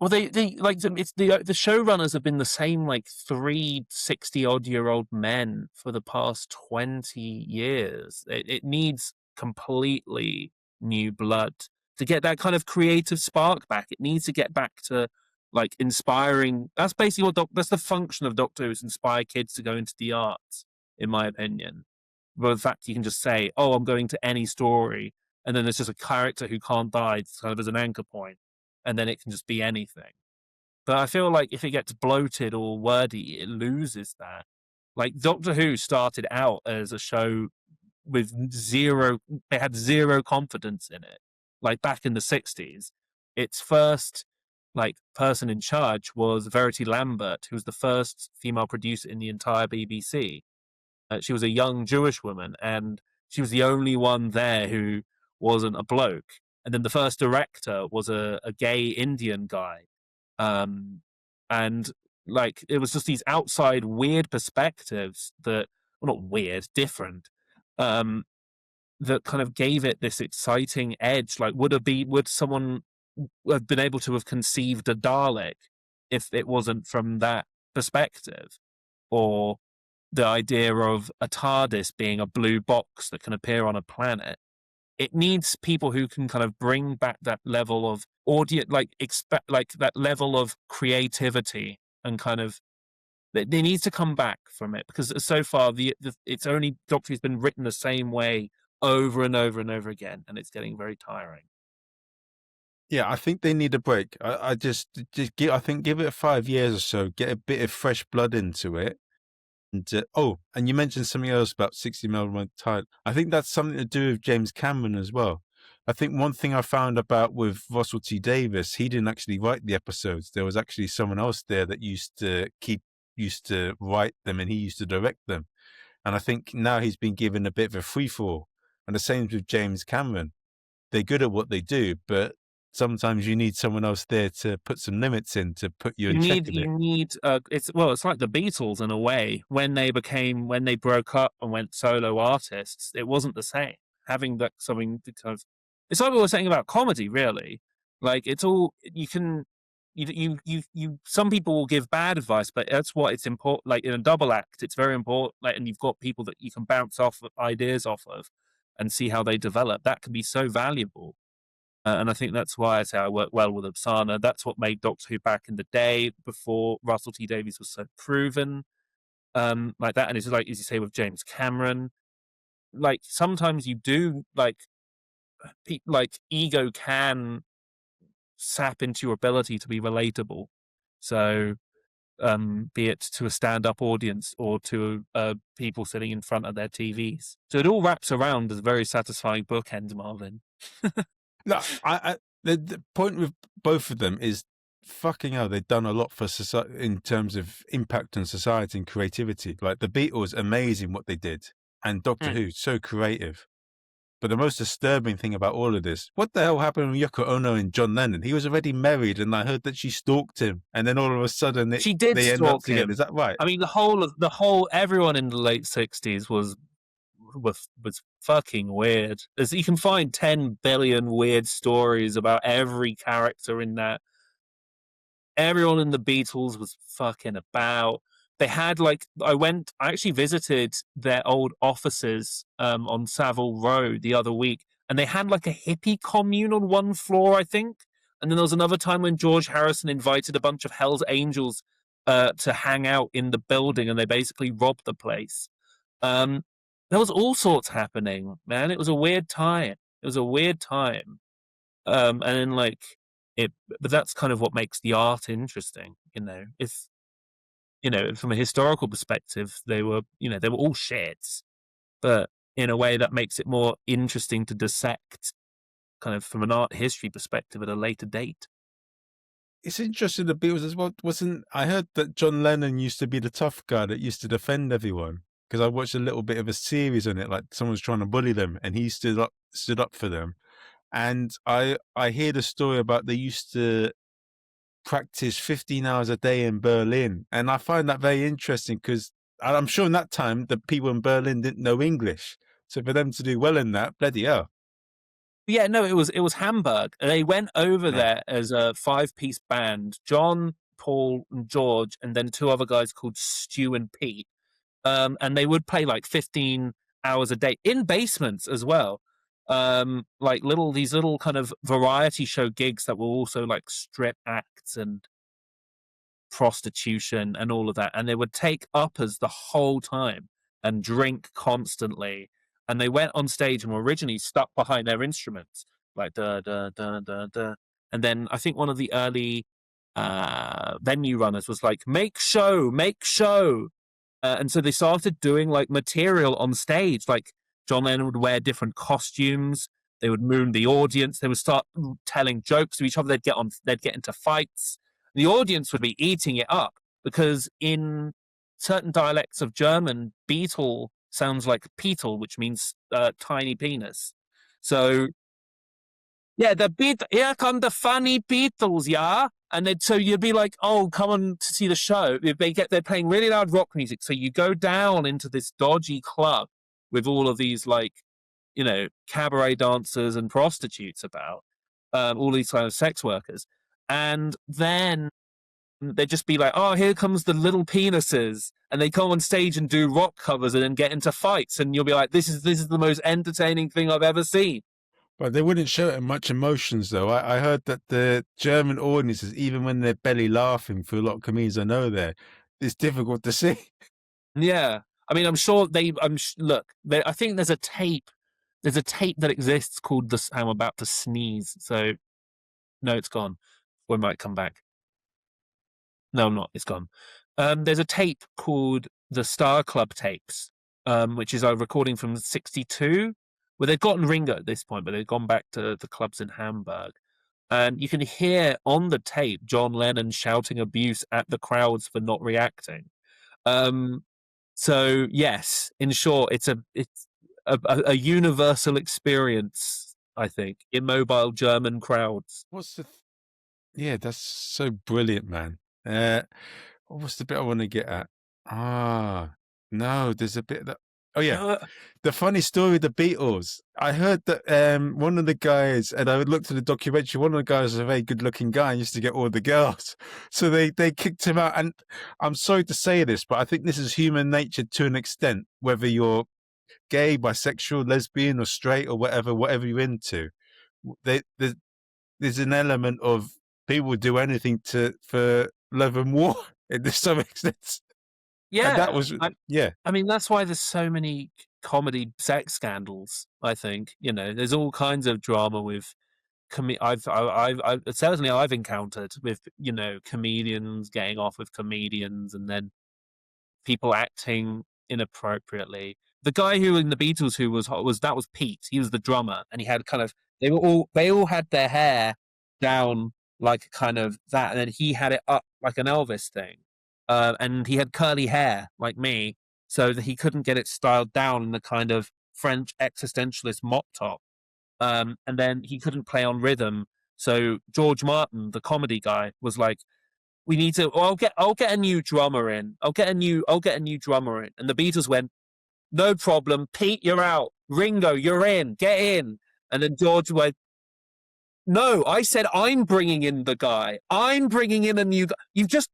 well, they like it's the showrunners have been the same like 3 60-odd-year-old men for the past 20 years. It needs completely new blood to get that kind of creative spark back. It needs to get back to like inspiring. That's basically that's the function of Doctor Who, is inspire kids to go into the arts, in my opinion. But the fact you can just say, "Oh, I'm going to any story," and then there's just a character who can't die, kind of as an anchor point, and then it can just be anything. But I feel like if it gets bloated or wordy, it loses that. Like Doctor Who started out as a show with zero, they had zero confidence in it. Like back in the 60s, its first like person in charge was Verity Lambert, who was the first female producer in the entire BBC. She was a young Jewish woman, and she was the only one there who wasn't a bloke. And then the first director was a gay Indian guy. Um, and like it was just these outside weird perspectives that, well, not weird, different, um, that kind of gave it this exciting edge. Like, would someone have been able to have conceived a Dalek if it wasn't from that perspective? Or the idea of a TARDIS being a blue box that can appear on a planet. It needs people who can kind of bring back that level of audio, like expect, like that level of creativity, and kind of they need to come back from it, because so far it's only Doctor Who's been written the same way over and over and over again, and it's getting very tiring. Yeah, I think they need a break. I just give, I think give it 5 years or so, get a bit of fresh blood into it. And and you mentioned something else about 60mm tide. I think that's something to do with James Cameron as well. I think one thing I found about with Russell T Davies, he didn't actually write the episodes. There was actually someone else there that used to write them, and he used to direct them. And I think now he's been given a bit of a free for all. And the same with James Cameron. They're good at what they do, but sometimes you need someone else there to put some limits in to put you in check a bit. It's like the Beatles in a way. When they broke up and went solo artists, it wasn't the same. Having that something to kind of, it's like what we were saying about comedy, really. Like it's all you can, some people will give bad advice, but that's what it's important. Like in a double act, it's very important. Like, and you've got people that you can bounce off ideas off of, and see how they develop. That can be so valuable. And I think that's why I say I work well with Osana. That's what made Doctor Who back in the day, before Russell T Davies was so proven, like that. And it's like, as you say, with James Cameron, like sometimes you do like ego can sap into your ability to be relatable. So be it to a stand-up audience or to people sitting in front of their TVs. So it all wraps around as a very satisfying bookend, Marvin. No, the point with both of them is fucking hell. They've done a lot for society in terms of impact on society and creativity. Like the Beatles, amazing what they did, and Doctor Who, so creative. But the most disturbing thing about all of this, what the hell happened with Yoko Ono and John Lennon? He was already married, and I heard that she stalked him, and then all of a sudden She did they end up stalk together. him. Is that right? I mean, the whole everyone in the late '60s was fucking weird. You can find 10 billion weird stories about every character in that. Everyone in the Beatles was fucking about. They had I actually visited their old offices on Savile Row the other week, and they had like a hippie commune on one floor, I think. And then there was another time when George Harrison invited a bunch of Hell's Angels to hang out in the building, and they basically robbed the place. Um, there was all sorts happening, man. It was a weird time. It was a weird time. And then it, but that's kind of what makes the art interesting, you know. If from a historical perspective, they were all shits, but in a way that makes it more interesting to dissect, kind of from an art history perspective at a later date. It's interesting the Beatles as well. I heard that John Lennon used to be the tough guy that used to defend everyone, because I watched a little bit of a series on it, like someone was trying to bully them, and he stood up for them. And I hear the story about they used to practice 15 hours a day in Berlin, and I find that very interesting because I'm sure in that time the people in Berlin didn't know English, so for them to do well in that, bloody hell. Yeah, no, it was Hamburg. They went over Yeah. there as a 5-piece band: John, Paul, and George, and then two other guys called Stu and Pete. And they would play like 15 hours a day in basements as well. Like these little kind of variety show gigs that were also like strip acts and prostitution and all of that. And they would take uppers the whole time and drink constantly. And they went on stage and were originally stuck behind their instruments, like da da da da da. And then I think one of the early venue runners was like, make show, make show. And so they started doing like material on stage. Like John Lennon would wear different costumes. They would moon the audience. They would start telling jokes to each other. They'd get into fights. The audience would be eating it up because in certain dialects of German, Beetle sounds like Petal, which means tiny penis. So yeah, here come the funny Beatles, yeah. And then so you'd be like, oh, come on to see the show. They're playing really loud rock music. So you go down into this dodgy club with all of these cabaret dancers and prostitutes about, all these kind of sex workers. And then they'd just be like, oh, here comes the little penises. And they come on stage and do rock covers and then get into fights. And you'll be like, this is the most entertaining thing I've ever seen. But they wouldn't show much emotions, though. I heard that the German audiences, even when they're belly laughing, for a lot of comedians I know there, it's difficult to see. Yeah, I mean, I'm sure look. I think there's a tape. There's a tape that exists called "The I'm About to Sneeze." So no, it's gone. We might come back. No, I'm not. It's gone. There's a tape called the Star Club tapes, which is a recording from '62, where they'd gotten Ringo at this point, but they'd gone back to the clubs in Hamburg. And you can hear on the tape John Lennon shouting abuse at the crowds for not reacting. So yes, in short, it's a universal experience, I think, immobile German crowds. Yeah, that's so brilliant, man. What was the bit I want to get at? No, there's a bit that. Oh yeah, Uh, the funny story of the Beatles. I heard that one of the guys, and I looked at the documentary. One of the guys was a very good-looking guy and used to get all the girls, so they kicked him out. And I'm sorry to say this, but I think this is human nature to an extent. Whether you're gay, bisexual, lesbian, or straight, or whatever you're into, there's an element of people would do anything for love and war in some extent. And that Yeah, was yeah. I mean, that's why there's so many comedy sex scandals, I think, there's all kinds of drama with I've certainly I've encountered with, comedians getting off with comedians and then people acting inappropriately. The guy who in the Beatles who was that was Pete. He was the drummer, and he had kind of they all had their hair down like kind of that, and then he had it up like an Elvis thing, and he had curly hair like me, so that he couldn't get it styled down in the kind of French existentialist mop top, and then he couldn't play on rhythm. So George Martin, the comedy guy, was like, we need to. Oh, I'll get a new drummer in. I'll get a new drummer in. And the Beatles went, no problem, Pete, you're out. Ringo, you're in. Get in. And then George went, no, I said I'm bringing in the guy. I'm bringing in a new guy. You just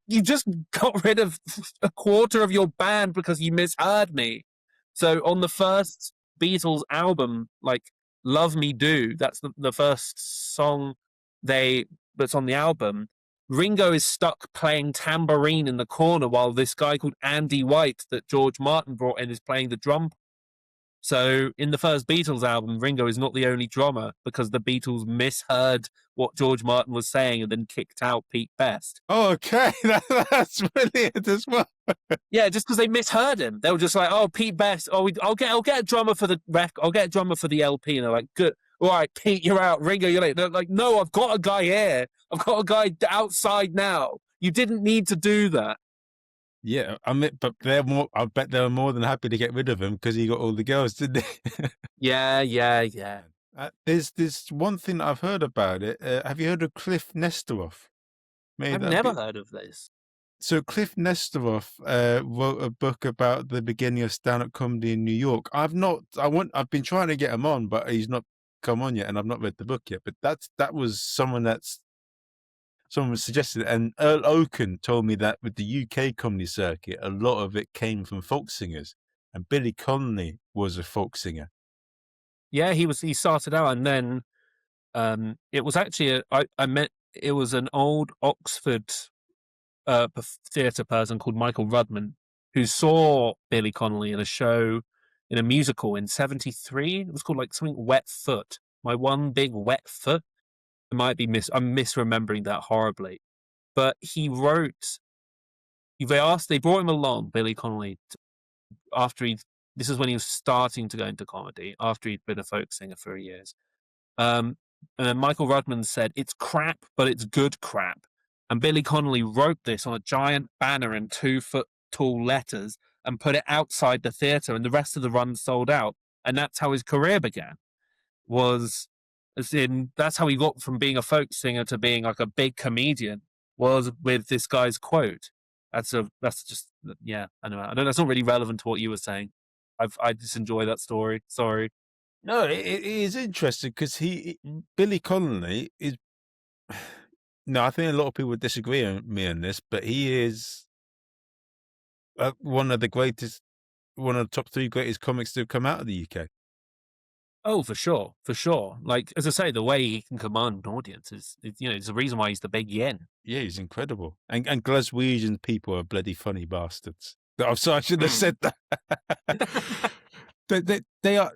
got rid of a quarter of your band because you misheard me. So on the first Beatles album, like Love Me Do, that's the first song they that's on the album. Ringo is stuck playing tambourine in the corner while this guy called Andy White that George Martin brought in is playing the drum. So in the first Beatles album, Ringo is not the only drummer because the Beatles misheard what George Martin was saying and then kicked out Pete Best. Oh, okay, that's brilliant as well. Yeah, just because they misheard him, they were just like, "Oh, Pete Best. Oh, I'll get a drummer for the I'll get a drummer for the LP." And they're like, "Good, all right, Pete, you're out. Ringo, you're late." They're like, "No, I've got a guy here. I've got a guy outside now. You didn't need to do that." Yeah, I mean, but I bet they were more than happy to get rid of him because he got all the girls, didn't they? Yeah, yeah, yeah. There's one thing that I've heard about it. Have you heard of Cliff Nesteroff? Maybe I've never heard of this. So Cliff Nesteroff wrote a book about the beginning of stand-up comedy in New York. I've been trying to get him on, but he's not come on yet, and I've not read the book yet. But that was someone suggested it. And Earl Oaken told me that with the UK comedy circuit, a lot of it came from folk singers, and Billy Connolly was a folk singer. Yeah, he started out, and then it was actually it was an old Oxford theatre person called Michael Rudman who saw Billy Connolly in a show in a musical in '73. It was called like something Wet Foot. My One Big Wet Foot. I might be I'm misremembering that horribly. But he wrote. They brought him along, Billy Connolly, after this is when he was starting to go into comedy, after he'd been a folk singer for years. And then Michael Rudman said, it's crap, but it's good crap. And Billy Connolly wrote this on a giant banner in 2-foot tall letters and put it outside the theatre, and the rest of the run sold out. And that's how his career began. That's how he got from being a folk singer to being like a big comedian, was with this guy's quote. That's just, yeah, I know that's not really relevant to what you were saying. I just enjoy that story. Sorry. No, it is interesting because Billy Connolly is. No, I think a lot of people would disagree with me on this, but he is one of the top 3 greatest comics to have come out of the UK. Oh, for sure, for sure. Like, as I say, the way he can command an audience is it's the reason why he's the big yen. Yeah, he's incredible. And Glaswegian people are bloody funny bastards. I'm sorry, I shouldn't have said that. they are.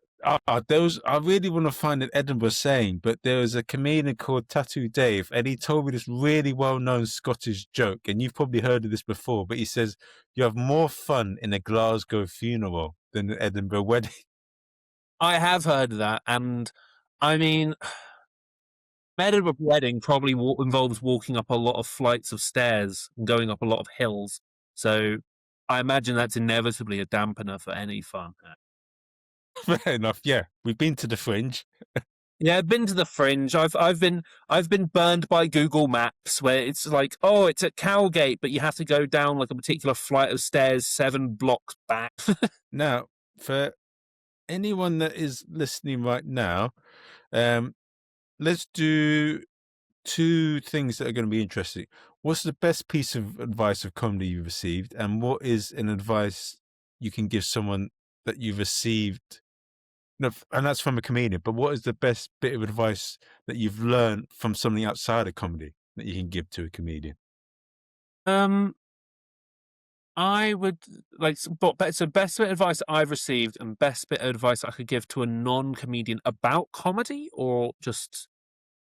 Those I really want to find an Edinburgh saying, but there was a comedian called Tattoo Dave, and he told me this really well-known Scottish joke, and you've probably heard of this before, but he says, you have more fun in a Glasgow funeral than an Edinburgh wedding. I have heard of that, and I mean, Edinburgh wedding probably involves walking up a lot of flights of stairs and going up a lot of hills, so I imagine that's inevitably a dampener for any fun. Fair enough. Yeah, we've been to the Fringe. Yeah, I've been to the Fringe. I've been burned by Google Maps where it's like, oh, it's at Cowgate, but you have to go down like a particular flight of stairs 7 blocks back. Now, for anyone that is listening right now, let's do 2 things that are going to be interesting. What's the best piece of advice of comedy you've received, and what is an advice you can give someone that you've received? No, and that's from a comedian, but what is the best bit of advice that you've learned from something outside of comedy that you can give to a comedian? Um, I would so best bit of advice I've received and best bit of advice I could give to a non-comedian about comedy or just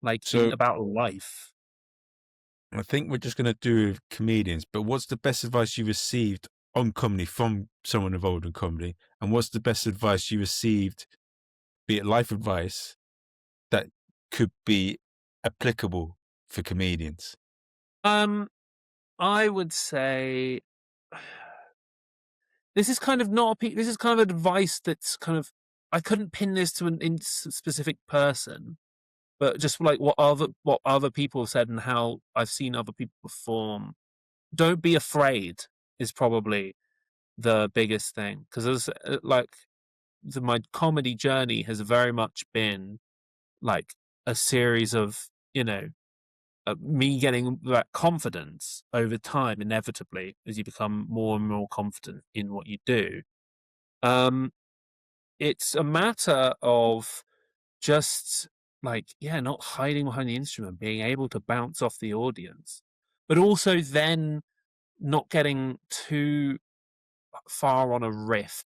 like in So about life. I think we're just going to do comedians, but what's the best advice you received on comedy from someone involved in comedy? And what's the best advice you received, be it life advice, that could be applicable for comedians? I would say this is kind of not this is kind of advice that's kind of I couldn't pin this to an specific person, but just like what other people have said and how I've seen other people perform. Don't be afraid is probably the biggest thing because like my comedy journey has very much been like a series of me getting that confidence over time inevitably as you become more and more confident in what you do. um it's a matter of just like not hiding behind the instrument, being able to bounce off the audience, but also then not getting too far on a riff.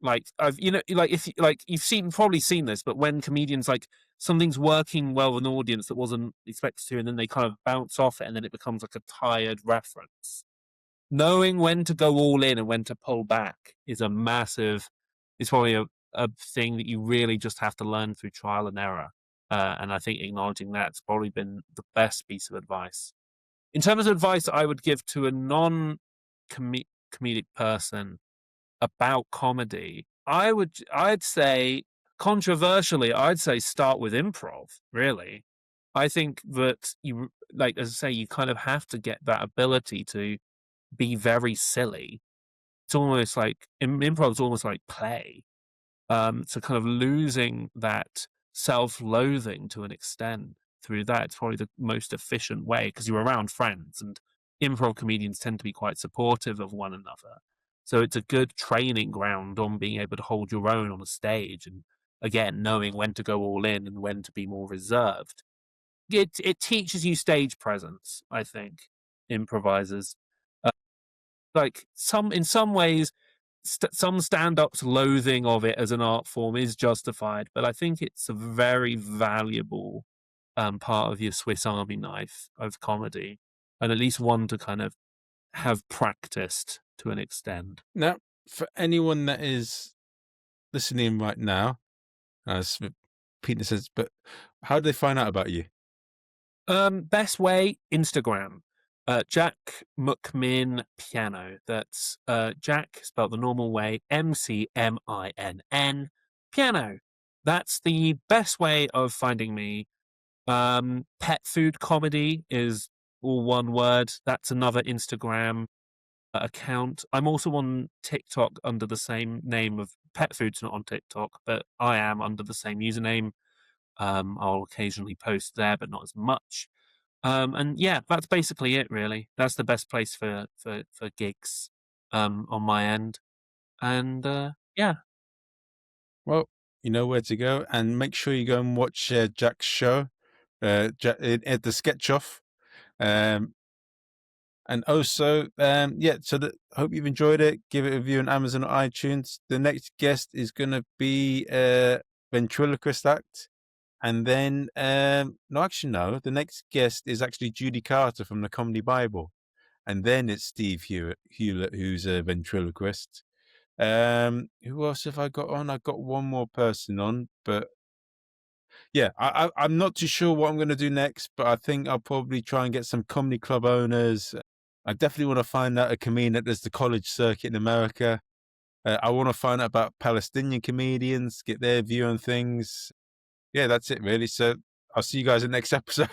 Like I've like if like you've probably seen this, but when comedians like something's working well with an audience that wasn't expected to, and then they kind of bounce off it, and then it becomes like a tired reference. Knowing when to go all in and when to pull back is a massive. It's probably a thing that you really just have to learn through trial and error. And I think acknowledging that's probably been the best piece of advice. In terms of advice I would give to a non-comedic person about comedy, I'd say controversially, I'd say start with improv, really. I think that you like as I say, you kind of have to get that ability to be very silly. It's almost like improv is almost like play. So kind of losing that self-loathing to an extent through that, it's probably the most efficient way because you're around friends and improv comedians tend to be quite supportive of one another. So it's a good training ground on being able to hold your own on a stage and again knowing when to go all in and when to be more reserved. It teaches you stage presence, I think, improvisers. Like in some ways, some stand-ups loathing of it as an art form is justified, but I think it's a very valuable part of your Swiss Army knife of comedy, and at least one to kind of have practiced to an extent. Now, for anyone that is listening right now, Peter says, but how do they find out about you? Best way, Instagram. Jack McMinn piano. That's Jack spelled the normal way, McMinn piano. That's the best way of finding me. Pet food comedy is all one word. That's another Instagram account. I'm also on TikTok under the same name of Pet Food's not on TikTok, but I am under the same username. I'll occasionally post there, but not as much. And yeah, that's basically it. Really, that's the best place for gigs on my end. And yeah, Well, you know where to go, and make sure you go and watch Jack's show, at the Sketch Off. And also, so hope you've enjoyed it. Give it a review on Amazon or iTunes. The next guest is going to be ventriloquist act. And then, no, the next guest is actually Judy Carter from the Comedy Bible. And then it's Steve Hewlett, who's a ventriloquist. Who else have I got on? I've got one more person on, but yeah, I'm not too sure what I'm going to do next, but I think I'll probably try and get some comedy club owners. I definitely want to find out a comedian that does the college circuit in America. I want to find out about Palestinian comedians, get their view on things. Yeah, that's it really. So I'll see you guys in the next episode.